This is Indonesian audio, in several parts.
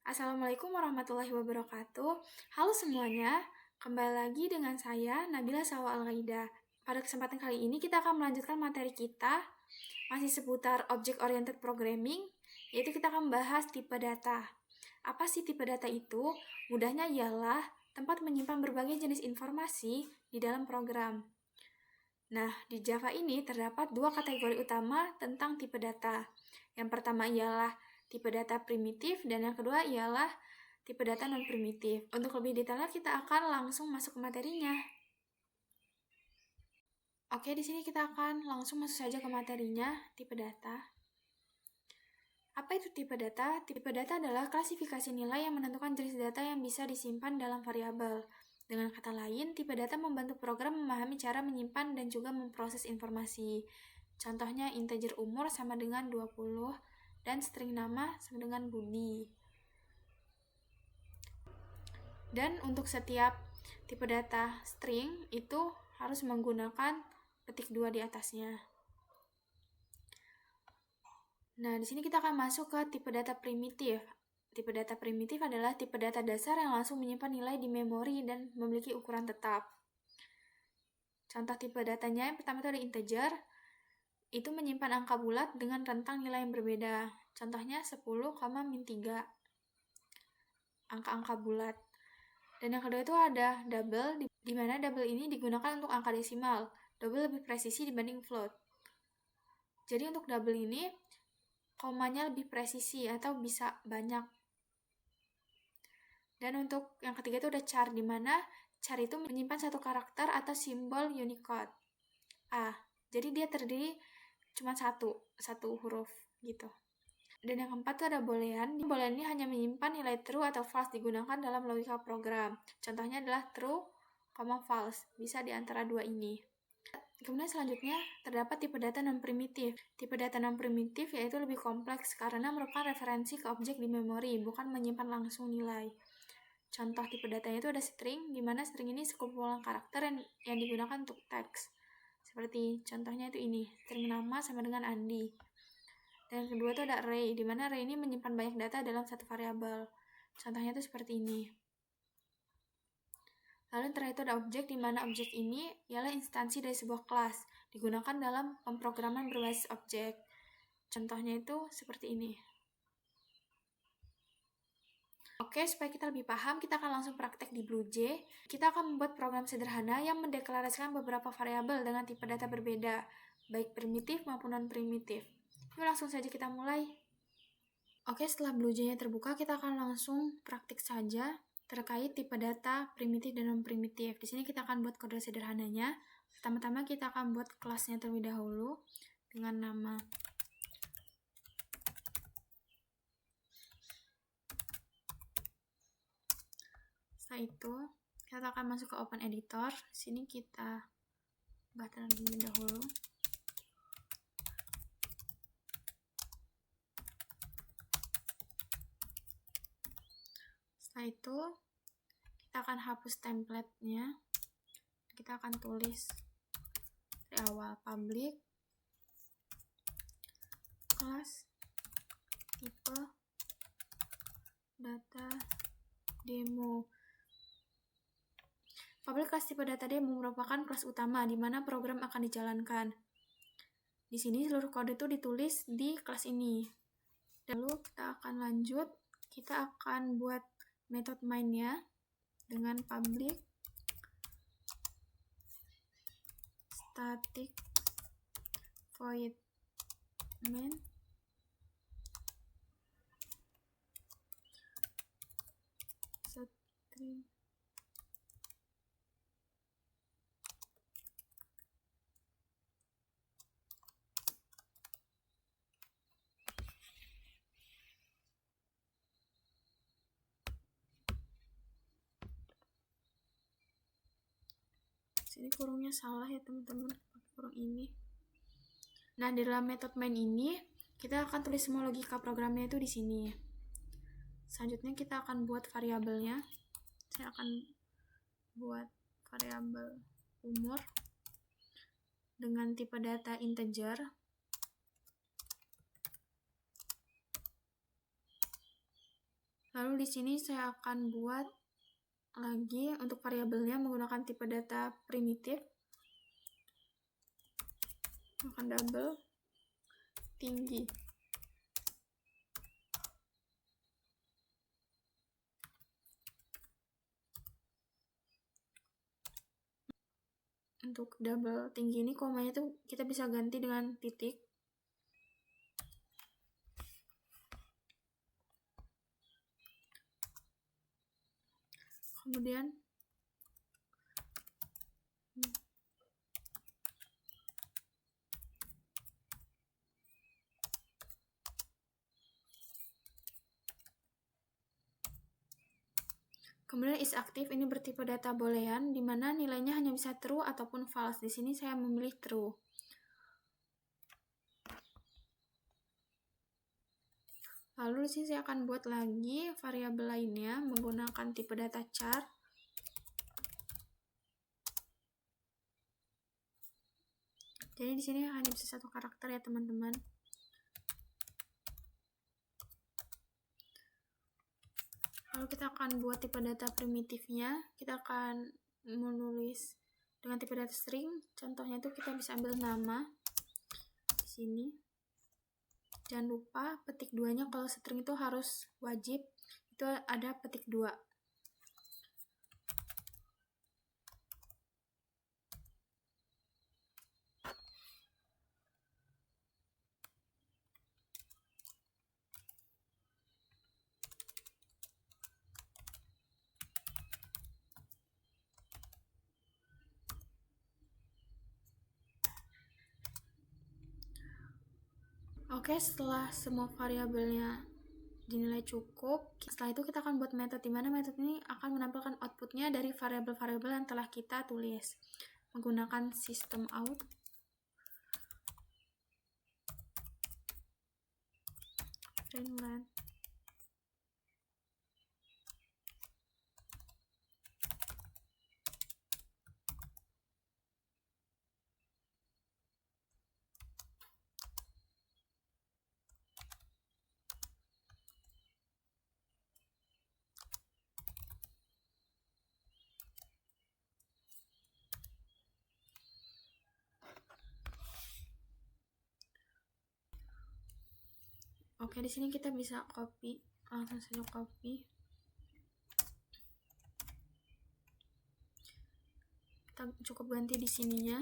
Assalamualaikum warahmatullahi wabarakatuh. Halo semuanya, kembali lagi dengan saya Nabila Sawa Al-Ghaida. Pada kesempatan kali ini kita akan melanjutkan materi kita masih seputar Object Oriented Programming, yaitu kita akan membahas tipe data. Apa sih tipe data itu? Mudahnya ialah tempat menyimpan berbagai jenis informasi di dalam program. Nah, di Java ini terdapat dua kategori utama tentang tipe data. Yang pertama ialah tipe data primitif, dan yang kedua ialah tipe data non-primitif. Untuk lebih detailnya, kita akan langsung masuk ke materinya. Oke, di sini kita akan langsung masuk saja ke materinya, tipe data. Apa itu tipe data? Tipe data adalah klasifikasi nilai yang menentukan jenis data yang bisa disimpan dalam variabel. Dengan kata lain, tipe data membantu program memahami cara menyimpan dan juga memproses informasi. Contohnya, integer umur sama dengan 20 dan string nama sama dengan Budi. Dan untuk setiap tipe data string itu harus menggunakan petik 2 di atasnya. Nah, di sini kita akan masuk ke tipe data primitif. Tipe data primitif adalah tipe data dasar yang langsung menyimpan nilai di memori dan memiliki ukuran tetap. Contoh tipe datanya yang pertama itu ada integer, itu menyimpan angka bulat dengan rentang nilai yang berbeda. Contohnya 10, min 3. Angka-angka bulat. Dan yang kedua itu ada double, di mana double ini digunakan untuk angka desimal. Double lebih presisi dibanding float. Jadi untuk double ini, komanya lebih presisi atau bisa banyak. Dan untuk yang ketiga itu ada char, di mana char itu menyimpan satu karakter atau simbol Unicode. Jadi dia terdiri cuma satu huruf gitu. Dan yang keempat itu ada boolean. Boolean ini hanya menyimpan nilai true atau false digunakan dalam logika program. Contohnya adalah true, false. Bisa di antara dua ini. Kemudian selanjutnya terdapat tipe data non-primitif. Tipe data non-primitif yaitu lebih kompleks karena merupakan referensi ke objek di memori, bukan menyimpan langsung nilai. Contoh tipe datanya itu ada string, di mana string ini sekumpulan karakter yang digunakan untuk teks. Seperti contohnya itu ini, string nama sama dengan Andi. Dan yang kedua itu ada array, di mana array ini menyimpan banyak data dalam satu variabel. Contohnya itu seperti ini. Lalu yang terakhir itu ada objek, di mana objek ini ialah instansi dari sebuah kelas, digunakan dalam pemrograman berbasis objek. Contohnya itu seperti ini. Oke, supaya kita lebih paham, kita akan langsung praktek di BlueJ. Kita akan membuat program sederhana yang mendeklarasikan beberapa variabel dengan tipe data berbeda, baik primitif maupun non-primitif. Yuk langsung saja kita mulai. Oke, setelah BlueJ-nya terbuka, kita akan langsung praktik saja terkait tipe data primitif dan non-primitif. Di sini kita akan buat kode sederhananya. Pertama-tama kita akan buat kelasnya terlebih dahulu dengan nama setelah itu, kita akan masuk ke Open Editor. Sini kita buat terlebih dahulu. Setelah itu, kita akan hapus template-nya. Kita akan tulis dari awal public class tipe data demo. Public class tipe data demo merupakan kelas utama di mana program akan dijalankan. Di sini seluruh kode itu ditulis di kelas ini. Lalu kita akan lanjut, kita akan buat method main-nya dengan public static void main string ini kurungnya salah ya teman-teman, pakai kurung ini. Nah, di dalam method main ini kita akan tulis semua logika programnya itu di sini. Selanjutnya kita akan buat variabelnya. Saya akan buat variabel umur dengan tipe data integer. Lalu di sini saya akan buat lagi untuk variabelnya menggunakan tipe data primitif. Akan double tinggi. Untuk double tinggi ini komanya itu kita bisa ganti dengan titik. Kemudian is aktif, ini bertipe data boolean, di mana nilainya hanya bisa true ataupun false. Di sini saya memilih true. Lalu di sini saya akan buat lagi variabel lainnya menggunakan tipe data char. Jadi di sini hanya bisa satu karakter ya teman-teman. Lalu kita akan buat tipe data primitifnya. Kita akan menulis dengan tipe data string. Contohnya itu kita bisa ambil nama di sini. Jangan lupa petik 2-nya kalau string itu harus wajib. Itu ada petik 2. Oke, setelah semua variabelnya dinilai cukup, setelah itu kita akan buat metode, di mana metode ini akan menampilkan outputnya dari variabel-variabel yang telah kita tulis menggunakan system out. Print Oke, di sini kita bisa copy, langsung saja copy. Kita cukup ganti di sininya.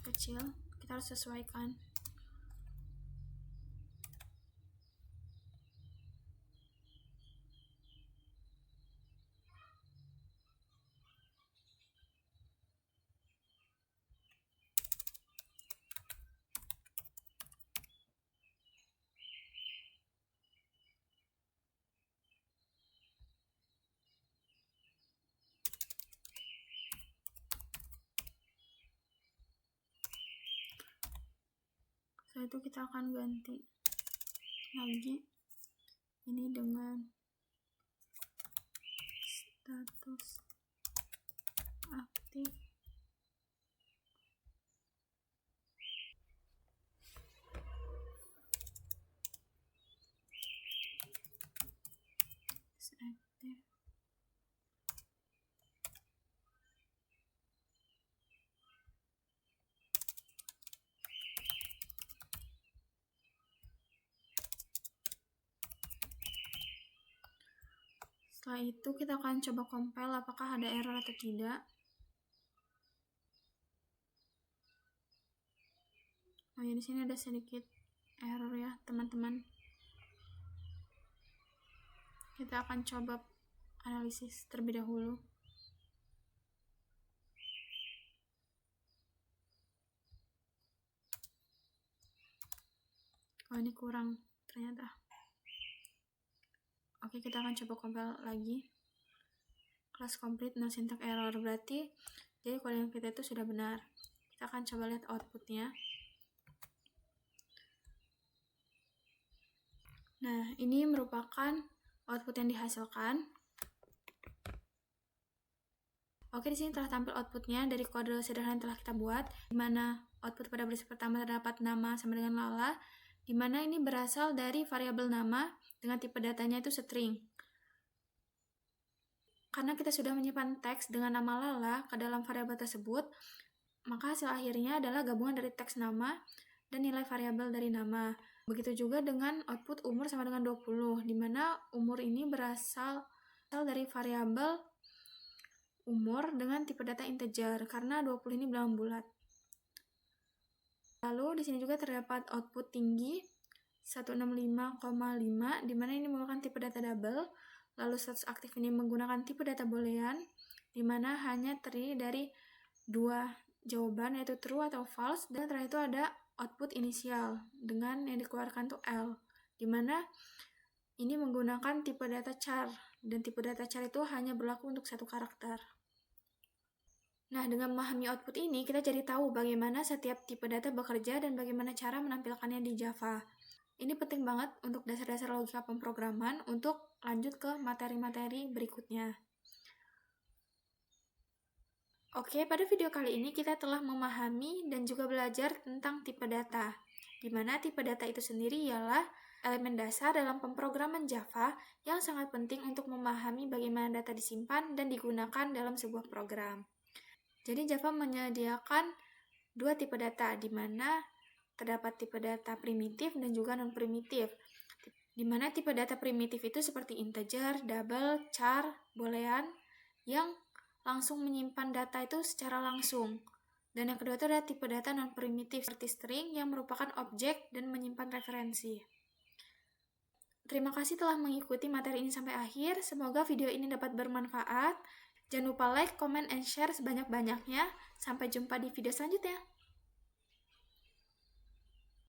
Kecil, kita harus sesuaikan. Setelah itu kita akan ganti lagi ini dengan status aktif. Aktif. Setelah itu kita akan coba compile apakah ada error atau tidak. Oh ya, di sini ada sedikit error ya teman-teman. Kita akan coba analisis terlebih dahulu. Oh, ini kurang ternyata. Oke, kita akan coba compile lagi. Class complete, no syntax error, berarti jadi kode yang kita itu sudah benar. Kita akan coba lihat outputnya. Nah, ini merupakan output yang dihasilkan. Oke, di sini telah tampil outputnya dari kode sederhana yang telah kita buat, di mana output pada baris pertama terdapat nama sama dengan Lala, di mana ini berasal dari variabel nama dengan tipe datanya itu string. Karena kita sudah menyimpan teks dengan nama Lala ke dalam variabel tersebut, maka hasil akhirnya adalah gabungan dari teks nama dan nilai variabel dari nama. Begitu juga dengan output umur sama dengan 20, di mana umur ini berasal dari variabel umur dengan tipe data integer karena 20 ini bilangan bulat. Lalu di sini juga terdapat output tinggi 165,5 di mana ini merupakan tipe data double. Lalu status aktif ini menggunakan tipe data boolean di mana hanya terdiri dari dua jawaban yaitu true atau false, dan setelah itu ada output inisial dengan yang dikeluarkan tuh L, di mana ini menggunakan tipe data char, dan tipe data char itu hanya berlaku untuk satu karakter. Nah, dengan memahami output ini, kita jadi tahu bagaimana setiap tipe data bekerja dan bagaimana cara menampilkannya di Java. Ini penting banget untuk dasar-dasar logika pemrograman untuk lanjut ke materi-materi berikutnya. Oke, pada video kali ini kita telah memahami dan juga belajar tentang tipe data, di mana tipe data itu sendiri ialah elemen dasar dalam pemrograman Java yang sangat penting untuk memahami bagaimana data disimpan dan digunakan dalam sebuah program. Jadi Java menyediakan dua tipe data, di mana terdapat tipe data primitif dan juga non-primitif. Di mana tipe data primitif itu seperti integer, double, char, boolean, yang langsung menyimpan data itu secara langsung. Dan yang kedua itu adalah tipe data non-primitif seperti string yang merupakan objek dan menyimpan referensi. Terima kasih telah mengikuti materi ini sampai akhir. Semoga video ini dapat bermanfaat. Jangan lupa like, comment, and share sebanyak-banyaknya. Sampai jumpa di video selanjutnya.